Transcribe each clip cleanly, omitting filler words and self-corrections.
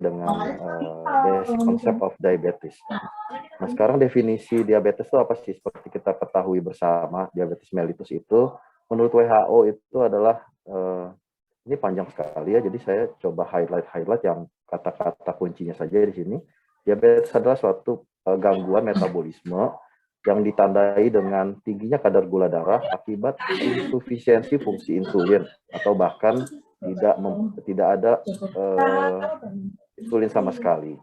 dengan basic concept of diabetes. Nah, sekarang definisi diabetes itu apa sih? Seperti kita ketahui bersama, diabetes mellitus itu menurut WHO itu adalah ini panjang sekali ya, jadi saya coba highlight yang kata-kata kuncinya saja di sini. Diabetes adalah suatu gangguan metabolisme yang ditandai dengan tingginya kadar gula darah akibat insufisiensi fungsi insulin atau bahkan tidak ada insulin sama sekali,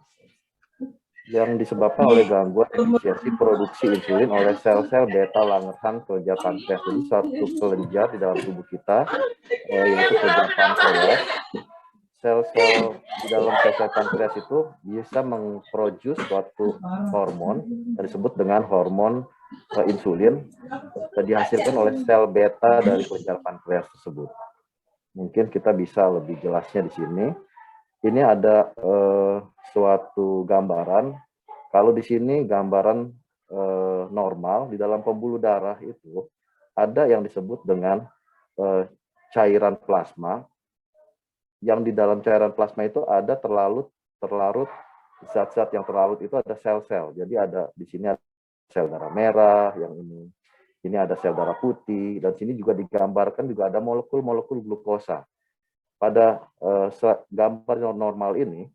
yang disebabkan oleh gangguan efisiensi produksi insulin oleh sel-sel beta Langerhans kelenjar pankreas. Jadi suatu kelenjar di dalam tubuh kita, yaitu kelenjar pankreas, sel-sel di dalam sel-sel pankreas itu bisa memproduce suatu hormon yang disebut dengan hormon insulin dan dihasilkan oleh sel beta dari kelenjar pankreas tersebut. Mungkin kita bisa lebih jelasnya di sini. Ini ada suatu gambaran. Kalau di sini gambaran normal di dalam pembuluh darah itu ada yang disebut dengan cairan plasma. Yang di dalam cairan plasma itu ada terlarut zat-zat yang terlarut itu ada sel-sel. Jadi ada di sini ada sel darah merah, yang ini ada sel darah putih, dan sini juga digambarkan juga ada molekul-molekul glukosa. Pada gambar normal ini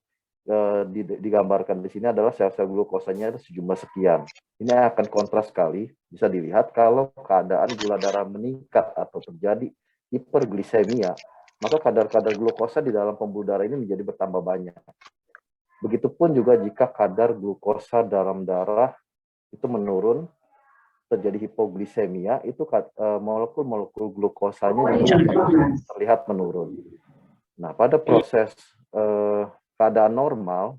digambarkan di sini adalah sel-sel glukosanya ada sejumlah sekian. Ini akan kontras sekali, bisa dilihat kalau keadaan gula darah meningkat atau terjadi hiperglisemia, maka kadar-kadar glukosa di dalam pembuluh darah ini menjadi bertambah banyak. Begitupun juga jika kadar glukosa dalam darah itu menurun, terjadi hipoglisemia, itu molekul-molekul glukosanya juga terlihat menurun. Nah, pada proses keadaan normal,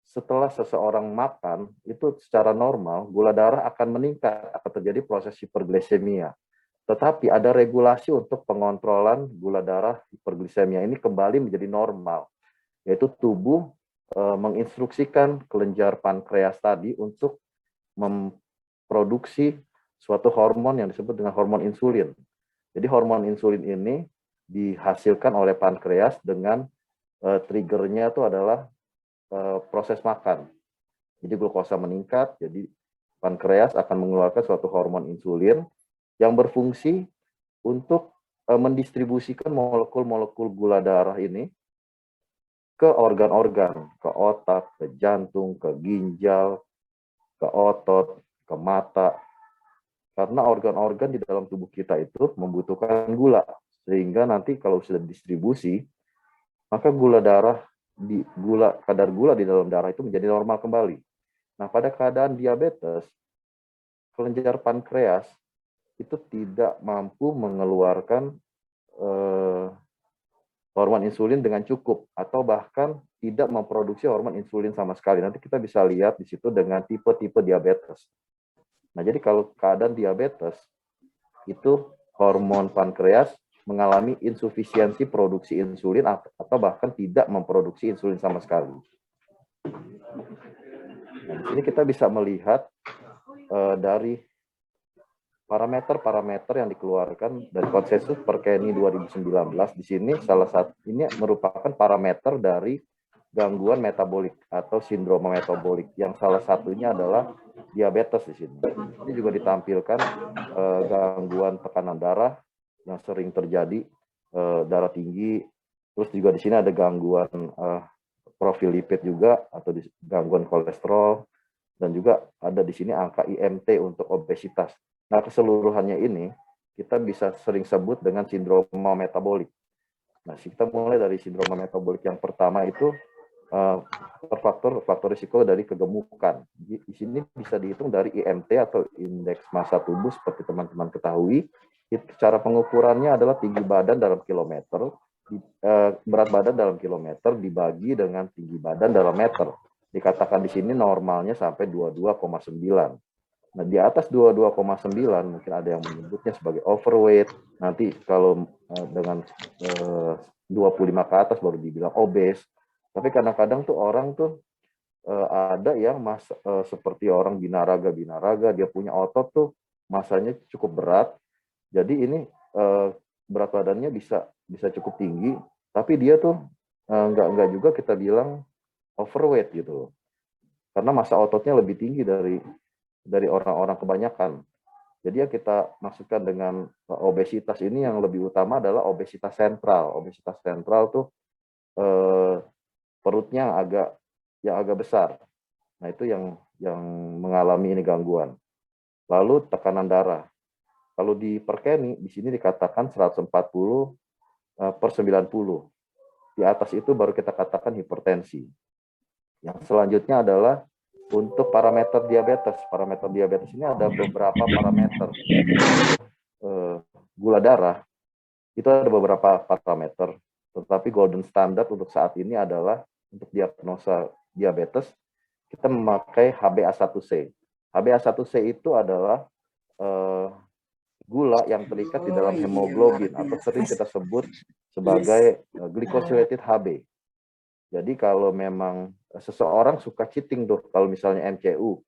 setelah seseorang makan, itu secara normal, gula darah akan meningkat, akan terjadi proses hiperglisemia. Tetapi ada regulasi untuk pengontrolan gula darah hiperglisemia ini kembali menjadi normal, yaitu tubuh menginstruksikan kelenjar pankreas tadi untuk memproduksi suatu hormon yang disebut dengan hormon insulin. Jadi hormon insulin ini dihasilkan oleh pankreas dengan triggernya itu adalah proses makan. Jadi glukosa meningkat, jadi pankreas akan mengeluarkan suatu hormon insulin yang berfungsi untuk mendistribusikan molekul-molekul gula darah ini ke organ-organ, ke otak, ke jantung, ke ginjal, ke otot, ke mata. Karena organ-organ di dalam tubuh kita itu membutuhkan gula, sehingga nanti kalau sudah distribusi, maka kadar gula di dalam darah itu menjadi normal kembali. Nah, pada keadaan diabetes, kelenjar pankreas itu tidak mampu mengeluarkan hormon insulin dengan cukup, atau bahkan tidak memproduksi hormon insulin sama sekali. Nanti kita bisa lihat di situ dengan tipe-tipe diabetes. Nah, jadi kalau keadaan diabetes, itu hormon pankreas mengalami insufisiensi produksi insulin atau bahkan tidak memproduksi insulin sama sekali. Nah, di sini kita bisa melihat dari parameter-parameter yang dikeluarkan dari konsensus Perkeni 2019. Di sini salah satu ini merupakan parameter dari gangguan metabolik atau sindroma metabolik, yang salah satunya adalah diabetes di sini. Ini juga ditampilkan gangguan tekanan darah yang sering terjadi, darah tinggi. Terus juga di sini ada gangguan profil lipid juga, atau gangguan kolesterol, dan juga ada di sini angka IMT untuk obesitas. Nah, keseluruhannya ini kita bisa sering sebut dengan sindroma metabolik. Nah, kita mulai dari sindroma metabolik yang pertama itu faktor risiko dari kegemukan. Di sini bisa dihitung dari IMT atau indeks massa tubuh, seperti teman-teman ketahui. Itu cara pengukurannya adalah tinggi badan dalam kilometer, berat badan dalam kilometer dibagi dengan tinggi badan dalam meter. Dikatakan di sini normalnya sampai 22,9. Nah, di atas 22,9 mungkin ada yang menyebutnya sebagai overweight. Nanti kalau dengan 25 ke atas baru dibilang obes. Tapi kadang-kadang tuh orang tuh ada yang seperti orang binaraga, dia punya otot tuh masanya cukup berat. Jadi ini berat badannya bisa cukup tinggi, tapi dia tuh enggak juga kita bilang overweight gitu. Karena massa ototnya lebih tinggi dari orang-orang kebanyakan. Jadi ya kita maksudkan dengan obesitas ini yang lebih utama adalah obesitas sentral. Obesitas sentral tuh perutnya agak besar. Nah, itu yang mengalami ini gangguan. Lalu tekanan darah. Kalau di Perkeni, di sini dikatakan 140 per 90. Di atas itu baru kita katakan hipertensi. Yang selanjutnya adalah untuk parameter diabetes. Parameter diabetes ini ada beberapa parameter. Gula darah, itu ada beberapa parameter. Tetapi golden standard untuk saat ini adalah untuk diagnosa diabetes, kita memakai HbA1c. HbA1c itu adalah gula yang terikat di dalam hemoglobin atau sering kita sebut sebagai glycosylated Hb. Jadi kalau memang seseorang suka cheating tuh, kalau misalnya MCU,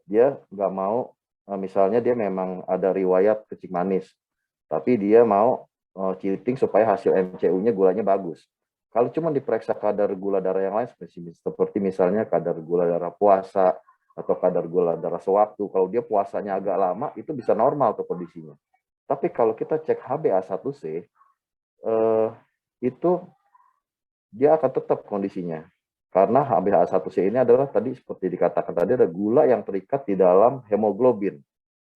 dia nggak mau, misalnya dia memang ada riwayat kencing manis, tapi dia mau cheating supaya hasil MCU-nya gulanya bagus. Kalau cuma diperiksa kadar gula darah yang lain, seperti misalnya kadar gula darah puasa, atau kadar gula darah sewaktu, kalau dia puasanya agak lama, itu bisa normal tuh kondisinya. Tapi kalau kita cek HbA1c, itu dia akan tetap kondisinya. Karena HbA1c ini adalah tadi seperti dikatakan tadi, ada gula yang terikat di dalam hemoglobin.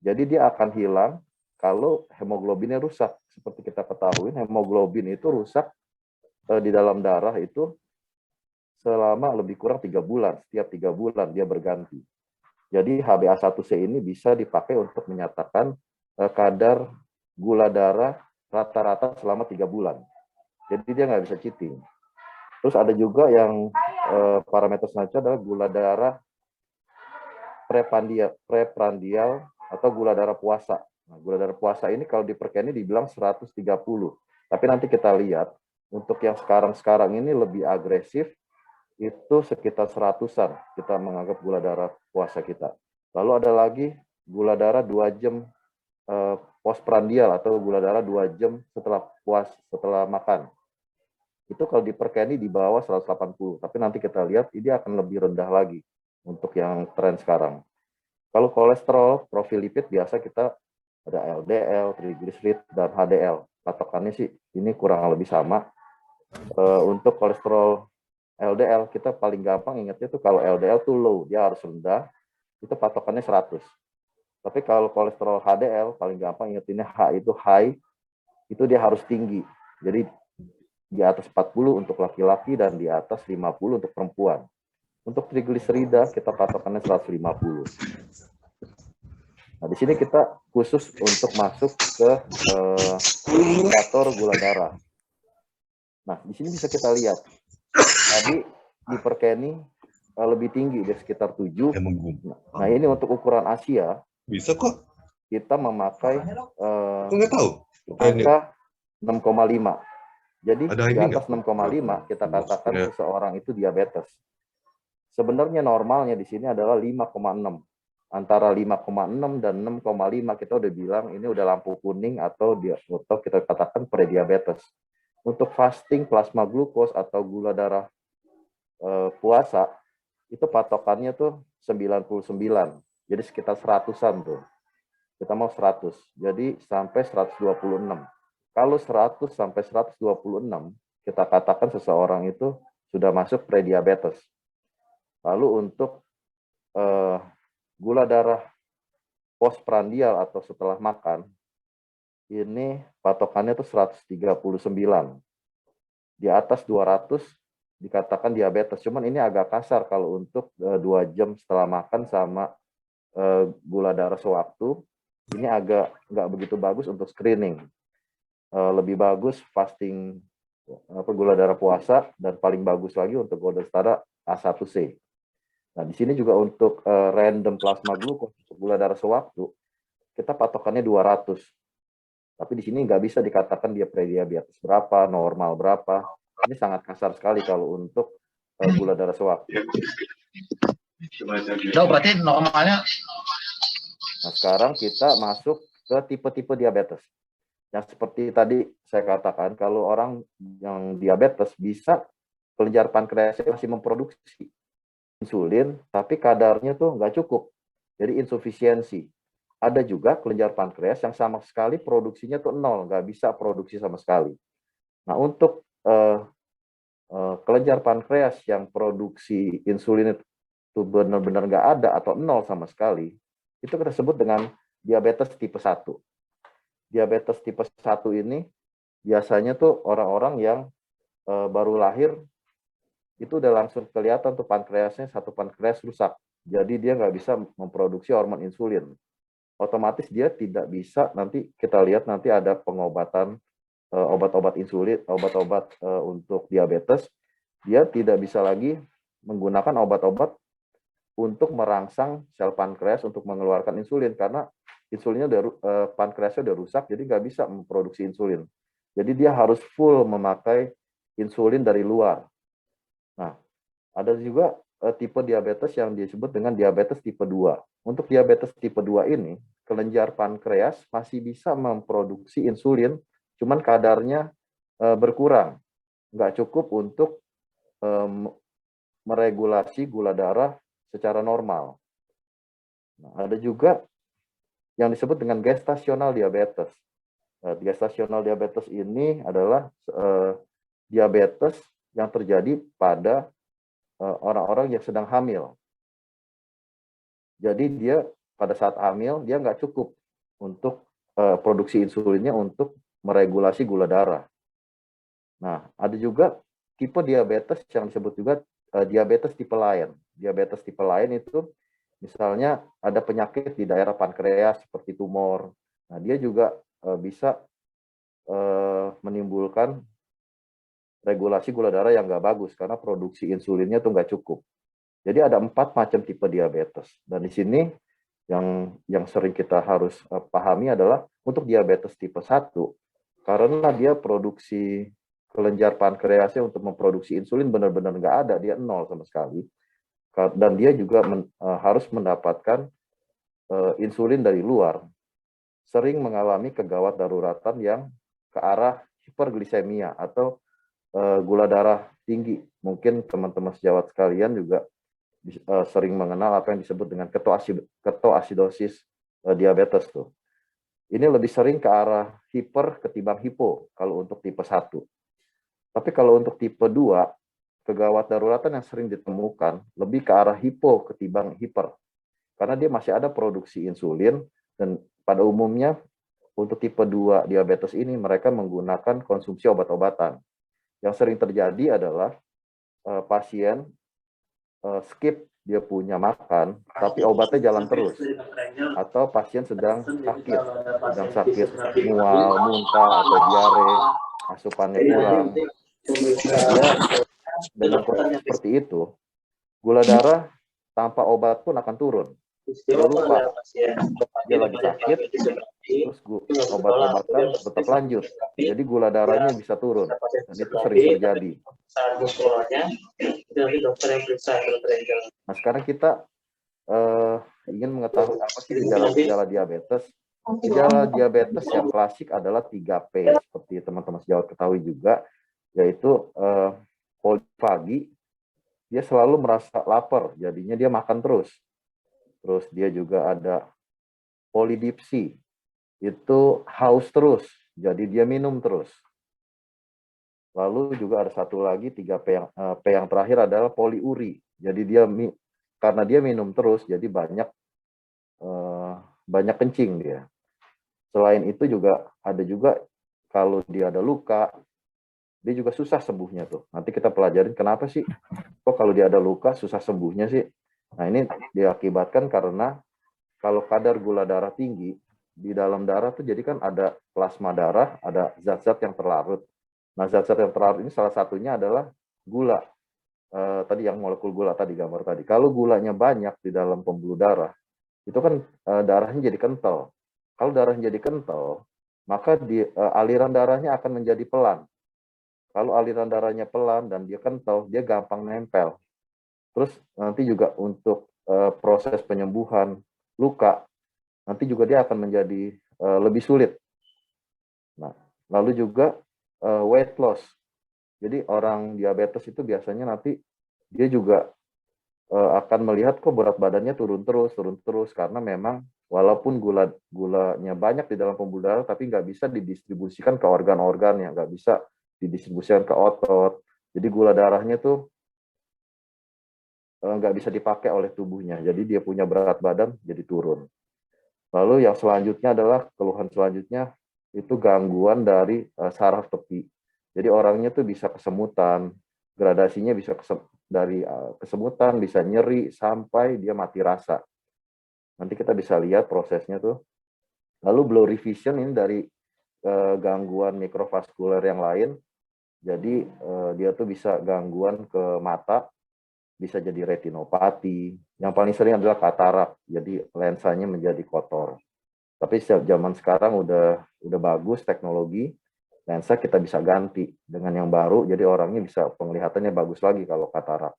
Jadi dia akan hilang kalau hemoglobinnya rusak. Seperti kita ketahui, hemoglobin itu rusak di dalam darah itu selama lebih kurang 3 bulan. Setiap 3 bulan dia berganti. Jadi HbA1c ini bisa dipakai untuk menyatakan kadar gula darah rata-rata selama 3 bulan. Jadi dia nggak bisa cheating. Terus ada juga yang parameter selanjutnya adalah gula darah preprandial atau gula darah puasa. Nah, gula darah puasa ini kalau di Perkeni dibilang 130. Tapi nanti kita lihat, untuk yang sekarang ini lebih agresif, itu sekitar 100-an kita menganggap gula darah puasa kita. Lalu ada lagi gula darah 2 jam postprandial atau gula darah 2 jam setelah makan. Itu kalau di Perkeni di bawah 180. Tapi nanti kita lihat ini akan lebih rendah lagi untuk yang tren sekarang. Kalau kolesterol, profil lipid biasa kita ada LDL, triglycerid, dan HDL. Patokannya sih ini kurang lebih sama. Untuk kolesterol LDL, kita paling gampang ingatnya tuh kalau LDL tuh low, dia harus rendah, itu patokannya 100. Tapi kalau kolesterol HDL, paling gampang ingetinnya H itu high, itu dia harus tinggi. Jadi di atas 40 untuk laki-laki dan di atas 50 untuk perempuan. Untuk trigliserida kita patokannya 150. Nah, di sini kita khusus untuk masuk ke indikator gula darah. Nah, di sini bisa kita lihat. Tadi di Perkeni lebih tinggi, di sekitar 7. Nah, ini untuk ukuran Asia. Bisa kok. Kita memakai nggak tahu. angka 6,5. Jadi Ada di atas 6,5 kita katakan seseorang itu diabetes. Sebenarnya normalnya di sini adalah 5,6. Antara 5,6 dan 6,5 kita udah bilang ini udah lampu kuning atau kita katakan prediabetes. Untuk fasting plasma glukos atau gula darah puasa itu patokannya tuh 99. Jadi sekitar 100-an tuh. Kita mau 100. Jadi sampai 126. Kalau 100 sampai 126, kita katakan seseorang itu sudah masuk prediabetes. Lalu untuk gula darah postprandial atau setelah makan, ini patokannya itu 139. Di atas 200 dikatakan diabetes. Cuman ini agak kasar kalau untuk 2 jam setelah makan sama gula darah sewaktu. Ini agak nggak begitu bagus untuk screening. Lebih bagus fasting gula darah puasa, dan paling bagus lagi untuk golden standard A1C. Nah, di sini juga untuk random plasma glukos, gula darah sewaktu, kita patokannya 200. Tapi di sini nggak bisa dikatakan dia prediabetes berapa, normal berapa. Ini sangat kasar sekali kalau untuk gula darah sewaktu. Berarti normalnya. Nah, sekarang kita masuk ke tipe-tipe diabetes. Yang seperti tadi saya katakan, kalau orang yang diabetes bisa kelenjar pankreasnya masih memproduksi. insulin, tapi kadarnya tuh nggak cukup. Jadi insufisiensi. Ada juga kelenjar pankreas yang sama sekali produksinya tuh nol, nggak bisa produksi sama sekali. Nah, untuk kelenjar pankreas yang produksi insulin itu benar-benar nggak ada atau nol sama sekali, itu kita sebut dengan diabetes tipe 1. Diabetes tipe 1 ini biasanya tuh orang-orang yang baru lahir itu udah langsung kelihatan tuh pankreasnya, satu pankreas rusak. Jadi dia nggak bisa memproduksi hormon insulin. Otomatis dia tidak bisa, nanti kita lihat nanti ada pengobatan obat-obat insulin, obat-obat untuk diabetes, dia tidak bisa lagi menggunakan obat-obat untuk merangsang sel pankreas untuk mengeluarkan insulin karena insulinnya pankreasnya udah rusak, jadi nggak bisa memproduksi insulin. Jadi dia harus full memakai insulin dari luar. Nah, ada juga tipe diabetes yang disebut dengan diabetes tipe 2. Untuk diabetes tipe 2 ini, kelenjar pankreas masih bisa memproduksi insulin, cuman kadarnya berkurang. Nggak cukup untuk meregulasi gula darah secara normal. Nah, ada juga yang disebut dengan gestasional diabetes. Gestasional diabetes ini adalah diabetes yang terjadi pada orang-orang yang sedang hamil. Jadi dia pada saat hamil dia nggak cukup untuk produksi insulinnya untuk meregulasi gula darah. Nah, ada juga tipe diabetes yang disebut juga diabetes tipe lain. Diabetes tipe lain itu misalnya ada penyakit di daerah pankreas seperti tumor. Nah, dia juga bisa menimbulkan regulasi gula darah yang nggak bagus karena produksi insulinnya tuh nggak cukup. Jadi ada 4 macam tipe diabetes. Dan di sini yang sering kita harus pahami adalah untuk diabetes tipe 1, karena dia produksi kelenjar pankreasnya untuk memproduksi insulin benar-benar nggak ada, dia nol sama sekali. Dan dia juga harus mendapatkan insulin dari luar, sering mengalami kegawat daruratan yang ke arah hiperglisemia atau gula darah tinggi. Mungkin teman-teman sejawat sekalian juga sering mengenal apa yang disebut dengan ketoasidosis diabetes tuh. Ini lebih sering ke arah hiper ketimbang hipo kalau untuk tipe 1. Tapi kalau untuk tipe 2, kegawat daruratan yang sering ditemukan lebih ke arah hipo ketimbang hiper. Karena dia masih ada produksi insulin dan pada umumnya untuk tipe 2 diabetes ini mereka menggunakan konsumsi obat-obatan. Yang sering terjadi adalah pasien skip dia punya makan, tapi obatnya jalan terus. Atau pasien sedang sakit mual, muntah, atau diare, asupannya kurang. Dia dengan kondisi seperti itu, gula darah tanpa obat pun akan turun. Dia lupa, dia lagi sakit, terus obat-obatan tetap lanjut. Jadi gula darahnya bisa turun, dan itu sering terjadi. Nah, sekarang kita ingin mengetahui apa sih gejala diabetes. Gejala diabetes yang klasik adalah 3P, seperti teman-teman sejawat ketahui juga, yaitu polifagi, dia selalu merasa lapar, jadinya dia makan terus. Terus dia juga ada polidipsi, itu haus terus, jadi dia minum terus. Lalu juga ada satu lagi 3P yang terakhir adalah poliuri. Jadi dia karena dia minum terus, jadi banyak kencing dia. Selain itu juga ada juga kalau dia ada luka, dia juga susah sembuhnya tuh. Nanti kita pelajarin kenapa sih kok kalau dia ada luka susah sembuhnya sih. Nah, ini diakibatkan karena kalau kadar gula darah tinggi di dalam darah tuh jadi kan ada plasma darah, ada zat-zat yang terlarut. Nah, zat-zat yang terlarut ini salah satunya adalah gula. Tadi yang molekul gula tadi, gambar tadi. Kalau gulanya banyak di dalam pembuluh darah, itu kan darahnya jadi kental. Kalau darahnya jadi kental, maka aliran darahnya akan menjadi pelan. Kalau aliran darahnya pelan dan dia kental, dia gampang nempel. Terus nanti juga untuk proses penyembuhan luka, nanti juga dia akan menjadi lebih sulit. Nah, lalu juga weight loss. Jadi orang diabetes itu biasanya nanti dia juga akan melihat kok berat badannya turun terus karena memang walaupun gulanya banyak di dalam pembuluh darah tapi nggak bisa didistribusikan ke organ-organ yang nggak bisa didistribusikan ke otot. Jadi gula darahnya tuh nggak bisa dipakai oleh tubuhnya. Jadi dia punya berat badan jadi turun. Lalu yang selanjutnya adalah keluhan selanjutnya itu gangguan dari saraf tepi. Jadi orangnya tuh bisa kesemutan, gradasinya bisa dari kesemutan, bisa nyeri sampai dia mati rasa. Nanti kita bisa lihat prosesnya tuh. Lalu blurry vision ini dari gangguan mikrovaskuler yang lain. Jadi dia tuh bisa gangguan ke mata, bisa jadi retinopati. Yang paling sering adalah katarak, jadi lensanya menjadi kotor. Tapi setiap zaman sekarang udah bagus teknologi, lensa kita bisa ganti dengan yang baru, jadi orangnya bisa penglihatannya bagus lagi kalau katarak.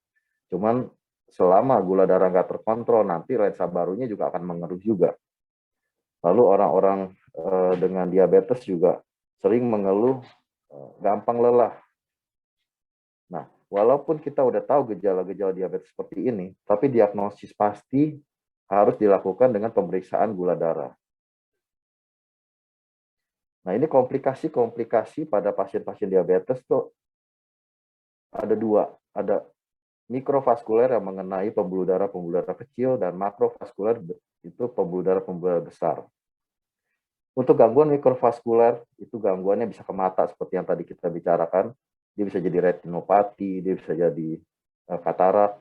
Cuman selama gula darah nggak terkontrol, nanti lensa barunya juga akan mengeruh juga. Lalu orang-orang dengan diabetes juga sering mengeluh gampang lelah. Nah, walaupun kita udah tahu gejala-gejala diabetes seperti ini, tapi diagnosis pasti harus dilakukan dengan pemeriksaan gula darah. Nah, ini komplikasi-komplikasi pada pasien-pasien diabetes tuh ada dua. Ada mikrovaskuler yang mengenai pembuluh darah kecil dan makrovaskuler itu pembuluh darah besar. Untuk gangguan mikrovaskuler, itu gangguannya bisa ke mata seperti yang tadi kita bicarakan. Dia bisa jadi retinopati, dia bisa jadi katarak,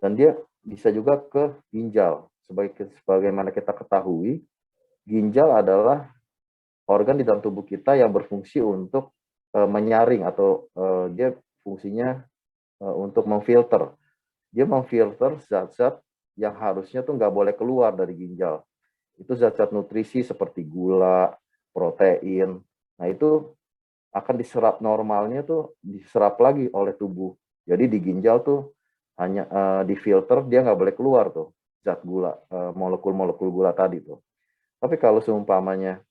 dan dia bisa juga ke ginjal. Sebagaimana kita ketahui, ginjal adalah organ di dalam tubuh kita yang berfungsi untuk menyaring atau dia fungsinya untuk memfilter. Dia memfilter zat-zat yang harusnya tuh nggak boleh keluar dari ginjal. Itu zat-zat nutrisi seperti gula, protein. Nah, itu akan diserap normalnya tuh diserap lagi oleh tubuh. Jadi di ginjal tuh hanya difilter, dia nggak boleh keluar tuh zat gula, molekul-molekul gula tadi tuh. Tapi kalau seumpamanya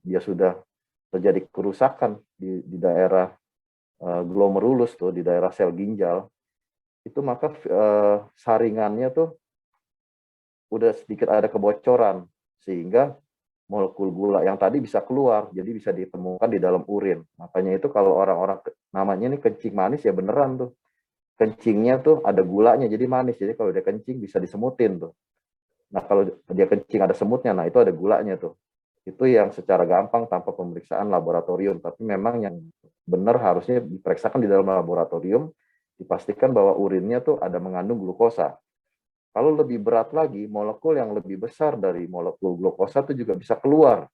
dia sudah terjadi kerusakan di daerah glomerulus tuh, di daerah sel ginjal, itu maka saringannya tuh udah sedikit ada kebocoran, sehingga molekul gula yang tadi bisa keluar, jadi bisa ditemukan di dalam urin. Makanya itu kalau orang-orang namanya ini kencing manis ya beneran tuh. Kencingnya tuh ada gulanya jadi manis. Jadi kalau dia kencing bisa disemutin tuh. Nah, kalau dia kencing ada semutnya, nah itu ada gulanya tuh. Itu yang secara gampang tanpa pemeriksaan laboratorium. Tapi memang yang benar harusnya diperiksakan di dalam laboratorium, dipastikan bahwa urinnya tuh ada mengandung glukosa. Kalau lebih berat lagi, molekul yang lebih besar dari molekul glukosa itu juga bisa keluar.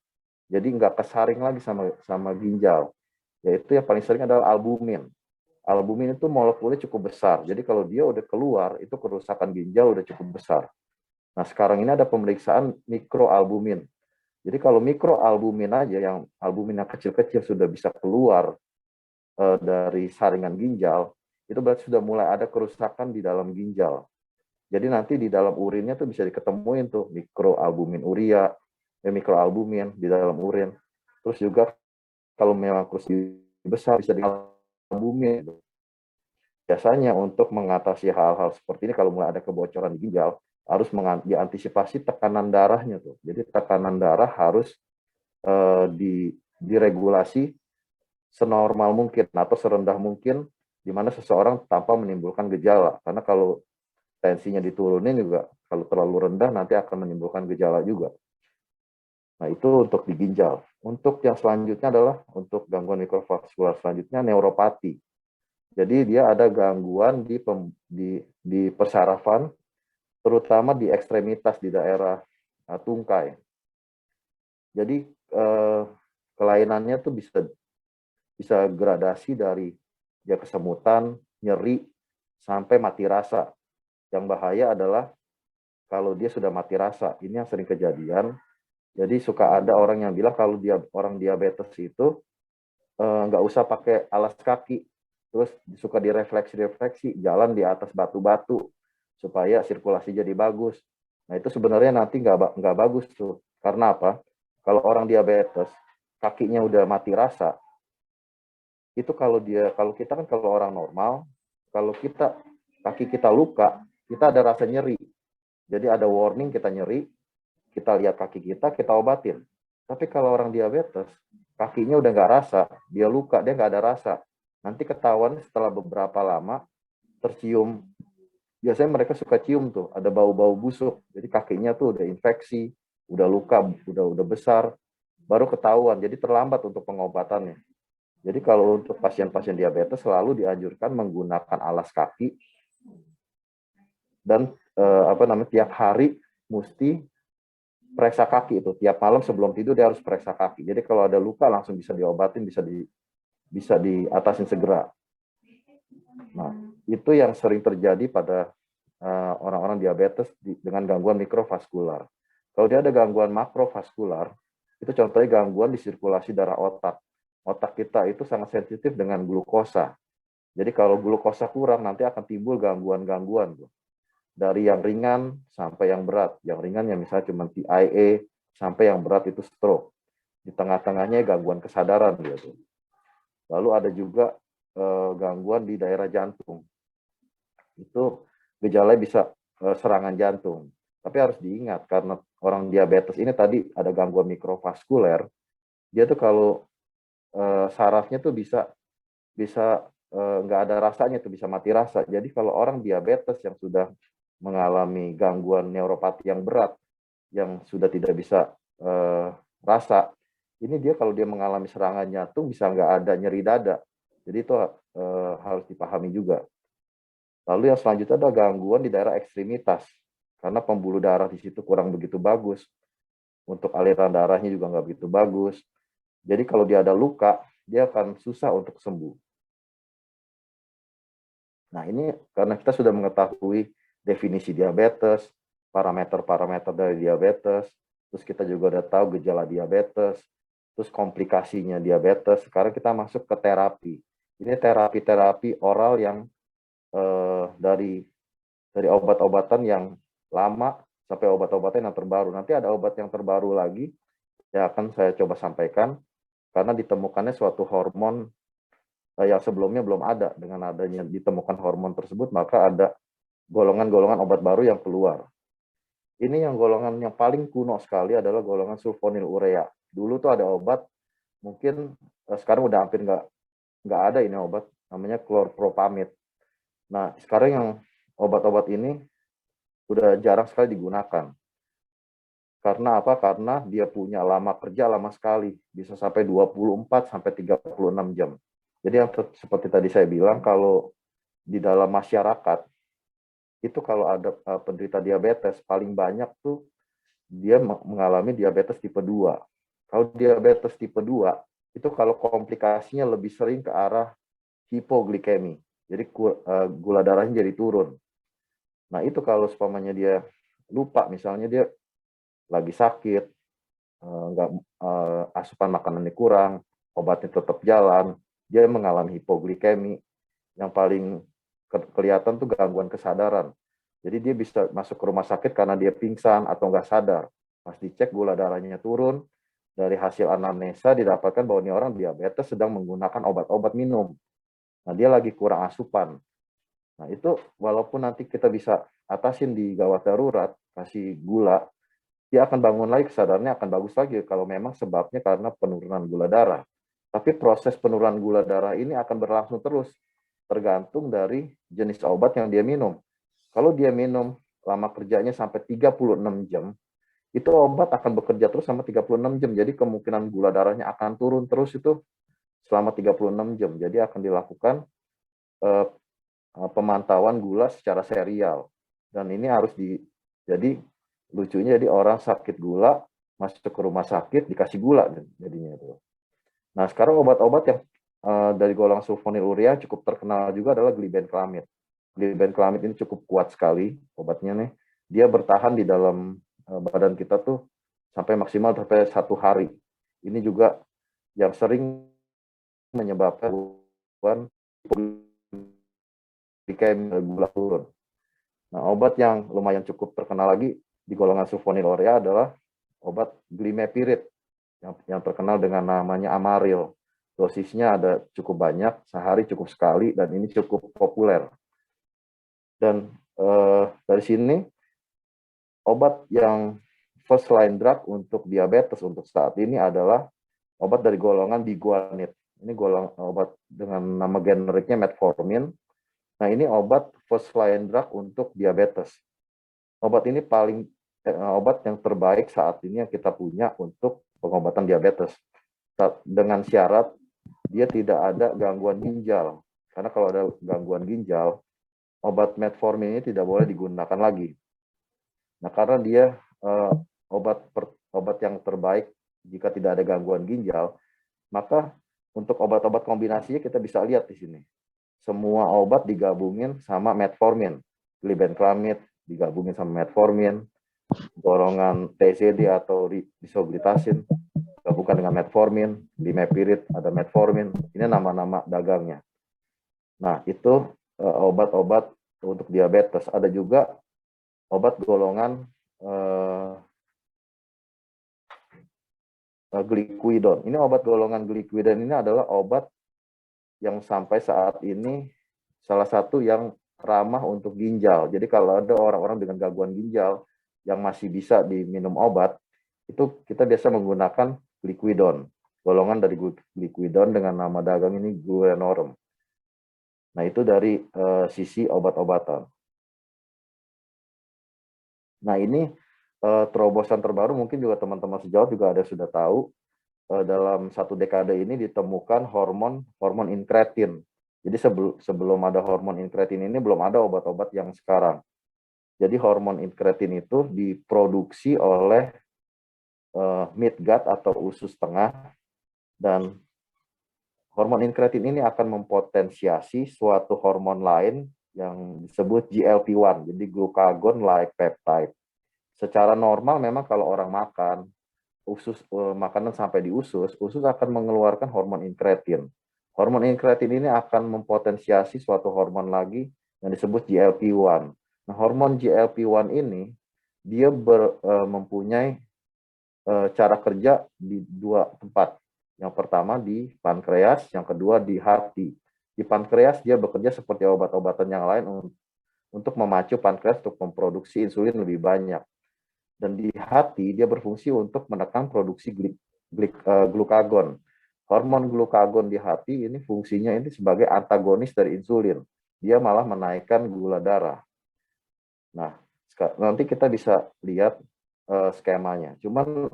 Jadi nggak kesaring lagi sama ginjal. Yaitu yang paling sering adalah albumin. Albumin itu molekulnya cukup besar. Jadi kalau dia udah keluar, itu kerusakan ginjal udah cukup besar. Nah, sekarang ini ada pemeriksaan mikroalbumin. Jadi kalau mikroalbumin aja, yang albumin yang kecil-kecil sudah bisa keluar dari saringan ginjal, itu berarti sudah mulai ada kerusakan di dalam ginjal. Jadi nanti di dalam urinnya tuh bisa diketemuin tuh mikroalbumin urea, mikroalbumin di dalam urin. Terus juga kalau memang kursi besar bisa di albumin. Biasanya untuk mengatasi hal-hal seperti ini kalau mulai ada kebocoran di ginjal, harus diantisipasi tekanan darahnya tuh. Jadi tekanan darah harus diregulasi senormal mungkin atau serendah mungkin di mana seseorang tanpa menimbulkan gejala. Karena kalau tensinya diturunin juga kalau terlalu rendah nanti akan menimbulkan gejala juga. Nah, itu untuk di ginjal. Untuk yang selanjutnya adalah untuk gangguan mikrovaskular selanjutnya neuropati. Jadi dia ada gangguan di persarafan, terutama di ekstremitas di daerah tungkai. Jadi kelainannya tuh bisa gradasi dari dia kesemutan, nyeri, sampai mati rasa. Yang bahaya adalah kalau dia sudah mati rasa. Ini yang sering kejadian. Jadi suka ada orang yang bilang kalau orang diabetes itu nggak usah pakai alas kaki. Terus suka direfleksi, jalan di atas batu-batu supaya sirkulasi jadi bagus. Nah, itu sebenarnya nanti nggak bagus tuh. Karena apa? Kalau orang diabetes, kakinya udah mati rasa, itu kalau kita kan kalau orang normal, kalau kaki kita luka, kita ada rasa nyeri. Jadi ada warning kita nyeri, kita lihat kaki kita obatin. Tapi kalau orang diabetes, kakinya udah nggak rasa, dia luka, dia nggak ada rasa. Nanti ketahuan setelah beberapa lama, tercium. Biasanya mereka suka cium tuh, ada bau-bau busuk. Jadi kakinya tuh udah infeksi, udah luka, udah besar, baru ketahuan. Jadi terlambat untuk pengobatannya. Jadi kalau untuk pasien-pasien diabetes selalu dianjurkan menggunakan alas kaki dan tiap hari mesti periksa kaki itu. Tiap malam sebelum tidur dia harus periksa kaki. Jadi kalau ada luka langsung bisa diobatin, bisa diatasin segera. Nah, itu yang sering terjadi pada orang-orang diabetes dengan gangguan mikrovaskular. Kalau dia ada gangguan makrovaskular, itu contohnya gangguan di sirkulasi darah otak. Otak kita itu sangat sensitif dengan glukosa. Jadi kalau glukosa kurang, nanti akan timbul gangguan-gangguan. Dari yang ringan sampai yang berat. Yang ringan ya misalnya cuma TIA, sampai yang berat itu stroke. Di tengah-tengahnya gangguan kesadaran gitu. Lalu ada juga gangguan di daerah jantung. Itu gejalanya bisa serangan jantung. Tapi harus diingat, karena orang diabetes ini tadi ada gangguan mikrovaskuler, dia tuh kalau sarafnya tuh bisa nggak ada rasanya, tuh bisa mati rasa. Jadi kalau orang diabetes yang sudah mengalami gangguan neuropati yang berat, yang sudah tidak bisa rasa, ini dia kalau dia mengalami serangan jantung bisa nggak ada nyeri dada. Jadi itu harus dipahami juga. Lalu yang selanjutnya ada gangguan di daerah ekstremitas, karena pembuluh darah di situ kurang begitu bagus. Untuk aliran darahnya juga nggak begitu bagus. Jadi kalau dia ada luka, dia akan susah untuk sembuh. Nah ini karena kita sudah mengetahui definisi diabetes, parameter-parameter dari diabetes, terus kita juga udah tahu gejala diabetes, terus komplikasinya diabetes. Sekarang kita masuk ke terapi. Ini terapi-terapi oral yang dari obat-obatan yang lama sampai obat-obatan yang terbaru. Nanti ada obat yang terbaru lagi yang akan saya coba sampaikan, karena ditemukannya suatu hormon yang sebelumnya belum ada. Dengan adanya ditemukan hormon tersebut, maka ada golongan-golongan obat baru yang keluar. Ini yang golongan yang paling kuno sekali adalah golongan sulfonylurea. Dulu tuh ada obat, mungkin sekarang udah hampir nggak ada ini obat, namanya chlorpropamid. Nah, sekarang yang obat-obat ini udah jarang sekali digunakan. Karena apa? Karena dia punya lama kerja lama sekali, bisa sampai 24 sampai 36 jam. Jadi yang seperti tadi saya bilang, kalau di dalam masyarakat itu kalau ada penderita diabetes, paling banyak tuh dia mengalami diabetes tipe 2. Kalau diabetes tipe 2, itu kalau komplikasinya lebih sering ke arah hipoglikemi. Jadi gula darahnya jadi turun. Nah itu kalau umpamanya dia lupa, misalnya dia lagi sakit, asupan makanannya kurang, obatnya tetap jalan, dia mengalami hipoglikemi. Yang paling kelihatan tuh gangguan kesadaran. Jadi dia bisa masuk ke rumah sakit karena dia pingsan atau nggak sadar. Pas dicek gula darahnya turun, dari hasil anamnesa didapatkan bahwa ini orang diabetes sedang menggunakan obat-obat minum. Nah, dia lagi kurang asupan. Nah, itu walaupun nanti kita bisa atasin di gawat darurat, kasih gula, dia akan bangun lagi, kesadarannya akan bagus lagi kalau memang sebabnya karena penurunan gula darah. Tapi proses penurunan gula darah ini akan berlangsung terus, tergantung dari jenis obat yang dia minum. Kalau dia minum lama kerjanya sampai 36 jam, itu obat akan bekerja terus sama 36 jam. Jadi kemungkinan gula darahnya akan turun terus itu selama 36 jam. Jadi akan dilakukan pemantauan gula secara serial. Dan ini harus jadi lucunya jadi orang sakit gula masuk ke rumah sakit dikasih gula jadinya itu. Nah, sekarang obat-obat yang dari golongan sulfonylurea cukup terkenal juga adalah glibenclamid. Glibenclamid ini cukup kuat sekali obatnya nih. Dia bertahan di dalam badan kita tuh sampai maksimal sampai 1 hari. Ini juga yang sering menyebabkan gula turun. Nah, obat yang lumayan cukup terkenal lagi di golongan sulfonylurea adalah obat glimepirid yang terkenal dengan namanya Amaril. Dosisnya ada cukup banyak, sehari cukup sekali, dan ini cukup populer. Dan dari sini obat yang first line drug untuk diabetes untuk saat ini adalah obat dari golongan biguanide. Ini obat dengan nama generiknya metformin. Nah, ini obat first line drug untuk diabetes. Obat ini obat yang terbaik saat ini yang kita punya untuk pengobatan diabetes. Dengan syarat dia tidak ada gangguan ginjal. Karena kalau ada gangguan ginjal, obat metformin ini tidak boleh digunakan lagi. Nah, karena dia obat yang terbaik jika tidak ada gangguan ginjal, maka untuk obat-obat kombinasinya kita bisa lihat di sini. Semua obat digabungin sama metformin. Glibenclamide digabungin sama metformin, golongan TZD atau disoglitasin gabungkan dengan metformin, dimepirid ada metformin. Ini nama-nama dagangnya. Nah, itu obat-obat untuk diabetes. Ada juga obat golongan glyquidone. Ini obat golongan glyquidone ini adalah obat yang sampai saat ini salah satu yang ramah untuk ginjal. Jadi kalau ada orang-orang dengan gangguan ginjal yang masih bisa diminum obat, itu kita biasa menggunakan glyquidone. Golongan dari glyquidone dengan nama dagang ini Gurenorm. Nah, itu dari sisi obat-obatan. Nah, ini terobosan terbaru mungkin juga teman-teman sejawat juga ada sudah tahu. Dalam satu dekade ini ditemukan hormon incretin. Jadi sebelum ada hormon incretin ini belum ada obat-obat yang sekarang. Jadi hormon incretin itu diproduksi oleh midgut atau usus tengah, dan hormon incretin ini akan mempotensiasi suatu hormon lain yang disebut GLP-1, jadi glucagon-like peptide. Secara normal memang kalau orang makan makanan sampai di usus akan mengeluarkan hormon incretin. Hormon incretin ini akan mempotensiasi suatu hormon lagi yang disebut GLP-1. Nah, hormon GLP-1 ini dia mempunyai cara kerja di dua tempat. Yang pertama di pankreas, yang kedua di hati. Di pankreas dia bekerja seperti obat-obatan yang lain untuk memacu pankreas untuk memproduksi insulin lebih banyak. Dan di hati dia berfungsi untuk menekan produksi glukagon. Hormon glukagon di hati ini fungsinya ini sebagai antagonis dari insulin. Dia malah menaikkan gula darah. Nah, nanti kita bisa lihat skemanya. Cuman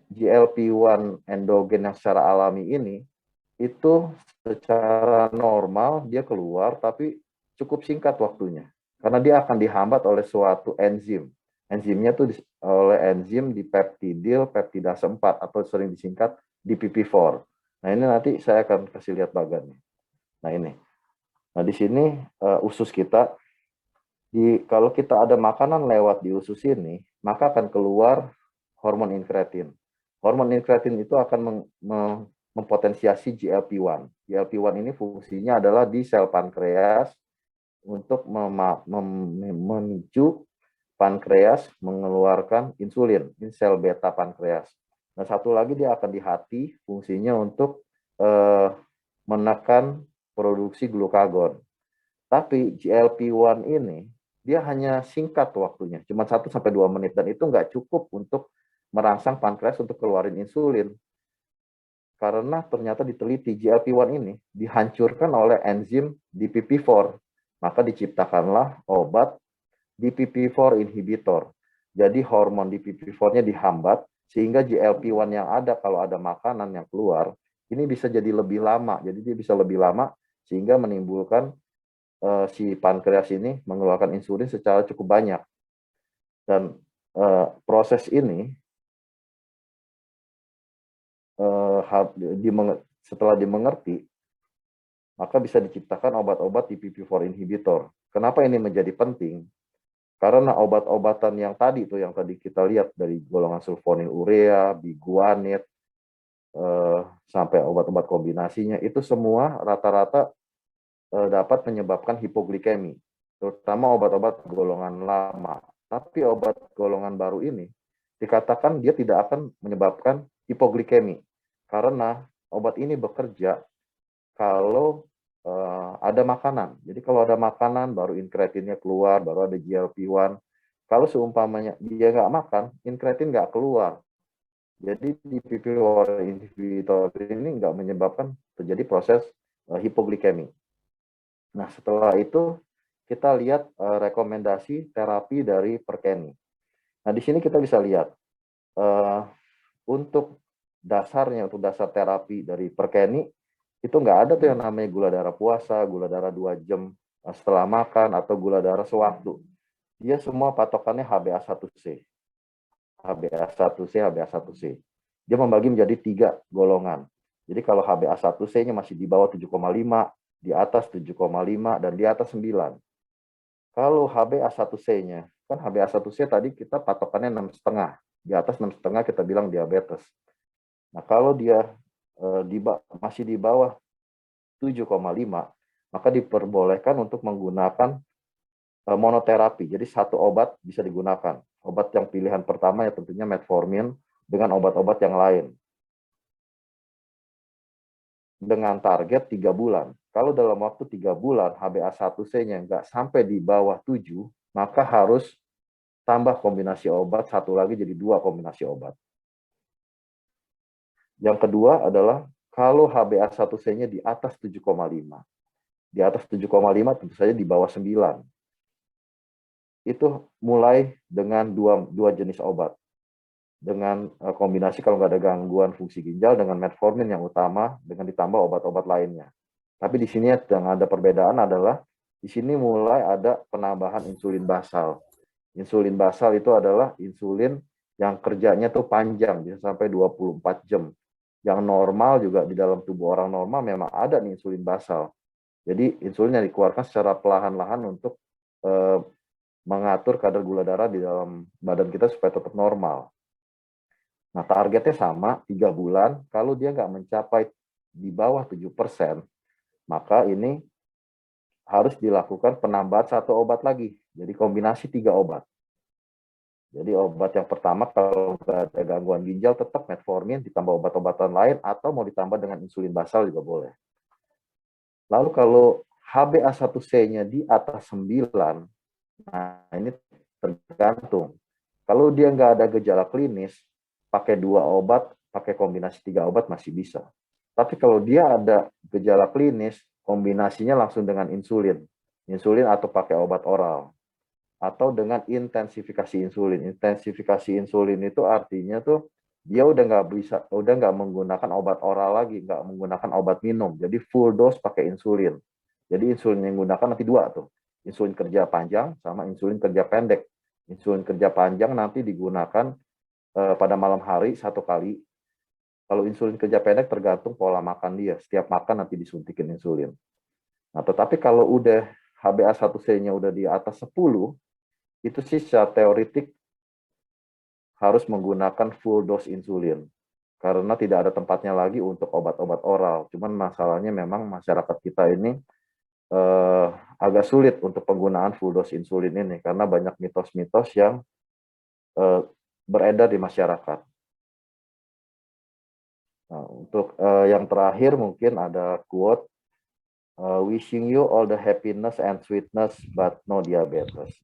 GLP-1 endogen yang secara alami ini itu secara normal dia keluar tapi cukup singkat waktunya. Karena dia akan dihambat oleh suatu enzim. Enzimnya itu oleh enzim di peptidase 4 atau sering disingkat DPP4. Nah, ini nanti saya akan kasih lihat bagannya. Nah, ini. Nah, di sini usus kita. Kalau kita ada makanan lewat di usus ini, maka akan keluar hormon incretin. Hormon incretin itu akan mempotensiasi GLP-1. GLP-1 ini fungsinya adalah di sel pankreas untuk memicu pankreas mengeluarkan insulin, ini sel beta pankreas. Nah, satu lagi dia akan di hati, fungsinya untuk menekan produksi glukagon. Tapi GLP-1 ini, dia hanya singkat waktunya, cuma 1-2 menit, dan itu nggak cukup untuk merangsang pankreas untuk keluarin insulin. Karena ternyata diteliti GLP-1 ini dihancurkan oleh enzim DPP4. Maka diciptakanlah obat DPP4 inhibitor. Jadi hormon DPP4-nya dihambat, sehingga GLP-1 yang ada kalau ada makanan yang keluar, ini bisa jadi lebih lama. Jadi dia bisa lebih lama, sehingga menimbulkan si pankreas ini mengeluarkan insulin secara cukup banyak. Dan proses ini, setelah dimengerti, maka bisa diciptakan obat-obat DPP4 inhibitor. Kenapa ini menjadi penting? Karena obat-obatan yang tadi kita lihat dari golongan sulfonylurea, biguanide, sampai obat-obat kombinasinya, itu semua rata-rata dapat menyebabkan hipoglikemi, terutama obat-obat golongan lama. Tapi obat golongan baru ini dikatakan dia tidak akan menyebabkan hipoglikemi, karena obat ini bekerja kalau ada makanan. Jadi kalau ada makanan, baru incretinnya keluar, baru ada GLP-1. Kalau seumpamanya dia nggak makan, incretin nggak keluar. Jadi di pipi water inhibitor ini nggak menyebabkan terjadi proses hipoglikemi. Nah, setelah itu kita lihat rekomendasi terapi dari Perkeni. Nah, di sini kita bisa lihat untuk dasarnya, untuk dasar terapi dari Perkeni, itu nggak ada tuh yang namanya gula darah puasa, gula darah 2 jam setelah makan, atau gula darah sewaktu. Dia semua patokannya HbA1c. HbA1c, HbA1c. Dia membagi menjadi 3 golongan. Jadi kalau HbA1c-nya masih di bawah 7,5, di atas 7,5, dan di atas 9. Kalau HbA1c-nya, kan HbA1c tadi kita patokannya 6,5. Di atas 6,5 kita bilang diabetes. Nah, kalau dia masih di bawah 7,5, maka diperbolehkan untuk menggunakan monoterapi. Jadi satu obat bisa digunakan. Obat yang pilihan pertama ya tentunya metformin dengan obat-obat yang lain. Dengan target 3 bulan. Kalau dalam waktu 3 bulan HbA1c-nya nggak sampai di bawah 7, maka harus tambah kombinasi obat, satu lagi jadi 2 kombinasi obat. Yang kedua adalah kalau HbA1c-nya di atas 7,5. Di atas 7,5 tentu saja di bawah 9. Itu mulai dengan dua jenis obat. Dengan kombinasi kalau nggak ada gangguan fungsi ginjal dengan metformin yang utama, dengan ditambah obat-obat lainnya. Tapi di sini yang ada perbedaan adalah di sini mulai ada penambahan insulin basal. Insulin basal itu adalah insulin yang kerjanya tuh panjang, bisa sampai 24 jam. Yang normal juga di dalam tubuh orang normal memang ada nih insulin basal. Jadi insulin yang dikeluarkan secara perlahan-lahan untuk mengatur kadar gula darah di dalam badan kita supaya tetap normal. Nah, targetnya sama, 3 bulan. Kalau dia nggak mencapai di bawah 7%, maka ini harus dilakukan penambahan 1 obat lagi. Jadi kombinasi 3 obat. Jadi obat yang pertama kalau nggak ada gangguan ginjal tetap metformin ditambah obat-obatan lain atau mau ditambah dengan insulin basal juga boleh. Lalu kalau HbA1c-nya di atas 9, nah ini tergantung. Kalau dia nggak ada gejala klinis, pakai 2 obat, pakai kombinasi 3 obat masih bisa. Tapi kalau dia ada gejala klinis, kombinasinya langsung dengan insulin. Insulin atau pakai obat oral. Atau dengan intensifikasi insulin. Intensifikasi insulin itu artinya tuh dia udah nggak menggunakan obat oral lagi, nggak menggunakan obat minum. Jadi full dose pakai insulin. Jadi insulin yang digunakan nanti 2 tuh. Insulin kerja panjang sama insulin kerja pendek. Insulin kerja panjang nanti digunakan pada malam hari 1 kali. Kalau insulin kerja pendek tergantung pola makan dia. Setiap makan nanti disuntikin insulin. Nah, tetapi kalau udah HbA1c-nya udah di atas 10, itu sih secara teoretik harus menggunakan full dose insulin. Karena tidak ada tempatnya lagi untuk obat-obat oral. Cuman masalahnya memang masyarakat kita ini agak sulit untuk penggunaan full dose insulin ini. Karena banyak mitos-mitos yang beredar di masyarakat. Nah, untuk yang terakhir mungkin ada quote, wishing you all the happiness and sweetness but no diabetes.